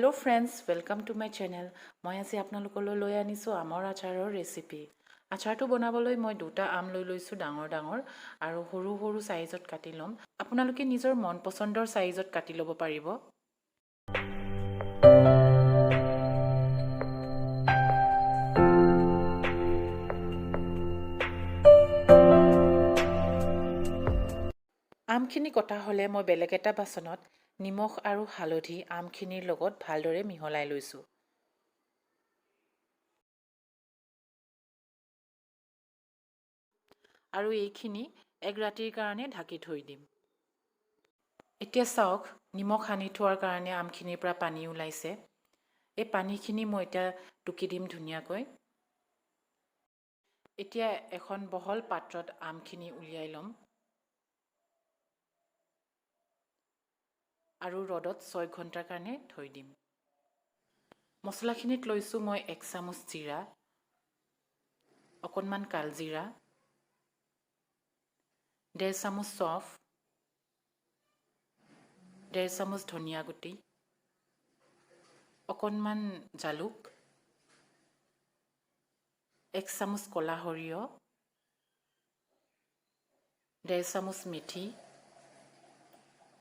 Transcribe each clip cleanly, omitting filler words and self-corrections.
Hello friends, welcome to my channel. মই আজি আপোনালোকলৈ লৈ আনিছো আমৰ আচাৰৰ ৰেচিপি। আচাৰটো বনাবলৈ মই দুটা আম লৈ লৈছো ডাঙৰ আৰু সৰু সৰু সাইজত কাটি লম। আপোনালোকে নিজৰ মন পছন্দৰ সাইজত কাটি লব পাৰিব। আমখিনি কটা হলে মই বেলেগ এটা বাচনত নিমখ আৰু হালধি আমখিনিৰ লগত ভালদৰে মিহলাই লৈছো। আৰু এইখিনি এক ৰাতিৰ কাৰণে ঢাকি থৈ দিম। এতিয়া চাওক, নিমখ সানি থোৱাৰ কাৰণে আমখিনিৰ পৰা পানী ওলাইছে। এই পানীখিনি মই এতিয়া টুকি দিম ধুনীয়াকৈ। এতিয়া এখন বহল পাত্ৰত আমখিনি উলিয়াই লম আৰু ৰ'দত 6 ঘণ্টাৰ কাৰণে থৈ দিম। মছলাখিনিত লৈছো মই 1 চামুচ জিৰা, অকণমান কালজিৰা, 1.5 চামুচ চফ, 1.5 চামুচ ধনিয়া গুটি, অকণমান জালুক, 1 চামুচ কলা সৰিয়হ, 1.5 চামুচ মেথি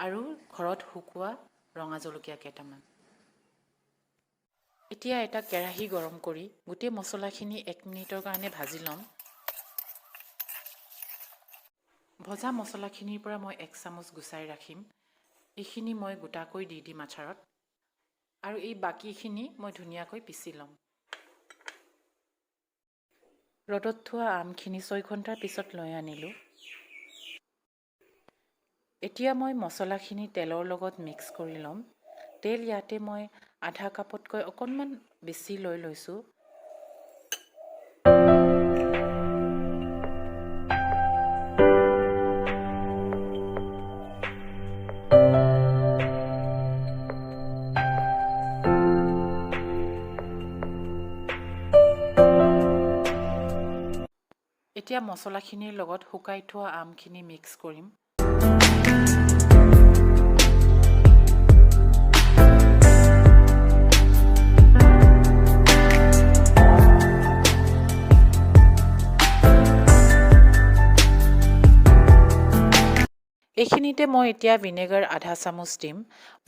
আৰু ঘৰত শুকোৱা ৰঙা জলকীয়া কেইটামান। এতিয়া এটা কেৰাহী গৰম কৰি গোটেই মছলাখিনি 1 মিনিটৰ কাৰণে ভাজি লম। ভজা মছলাখিনিৰ পৰা মই 1 চামুচ গুচাই ৰাখিম। এইখিনি মই গোটাকৈ দি দিম আচাৰত আৰু এই বাকিখিনি মই ধুনীয়াকৈ পিচি লম। ৰ'দত থোৱা আমখিনি 6 ঘণ্টাৰ পিছত লৈ আনিলোঁ। এতিয়া মই মছলাখিনি তেলৰ লগত মিক্স কৰি ল'ম। তেল ইয়াতে মই আধা কাপতকৈ অকণমান বেছি লৈ লৈছোঁ। এতিয়া মছলাখিনিৰ লগত শুকাই থোৱা আমখিনি মিক্স কৰিম। এইখিনিতে মই এতিয়া ভিনেগাৰ আধা চামুচ দিম।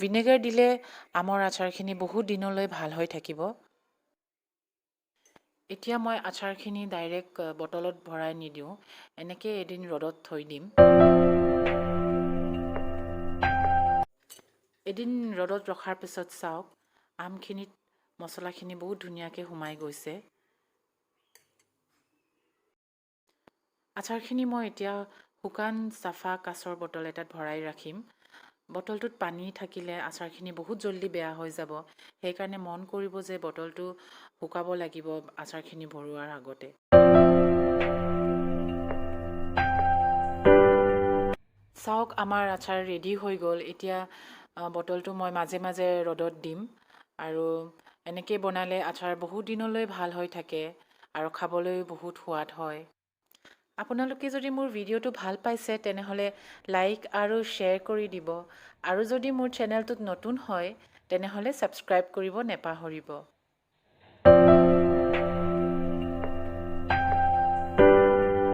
ভিনেগাৰ দিলে আমৰ আচাৰখিনি বহুত দিনলৈ ভাল হৈ থাকিব। এতিয়া মই আচাৰখিনি ডাইৰেক্ট বটলত ভৰাই নিদিওঁ, এনেকৈ এদিন ৰ'দত থৈ দিম। এদিন ৰ'দত ৰখাৰ পিছত চাওক, আমখিনিত মছলাখিনি বহুত ধুনীয়াকৈ সোমাই গৈছে। আচাৰখিনি মই এতিয়া শুকান চাফা কাঁচৰ বটল এটাত ভৰাই ৰাখিম। বটলটোত পানী থাকিলে আচাৰখিনি বহুত জলদি বেয়া হৈ যাব। সেইকাৰণে মন কৰিব যে বটলটো শুকাব লাগিব আচাৰখিনি ভৰোৱাৰ আগতে। চাওক, আমাৰ আচাৰ ৰেডি হৈ গ'ল। এতিয়া বটলটো মই মাজে মাজে ৰ'দত দিম আৰু এনেকৈ বনালে আচাৰ বহুত দিনলৈ ভাল হৈ থাকে আৰু খাবলৈ বহুত সোৱাদ হয়। আপোনালোকে যদি মোৰ ভিডিঅ'টো ভাল পাইছে তেনেহ'লে লাইক আৰু শ্বেয়াৰ কৰি দিব আৰু যদি মোৰ চেনেলটোত নতুন হয় তেনেহ'লে ছাবস্ক্ৰাইব কৰিব নেপাহৰিব।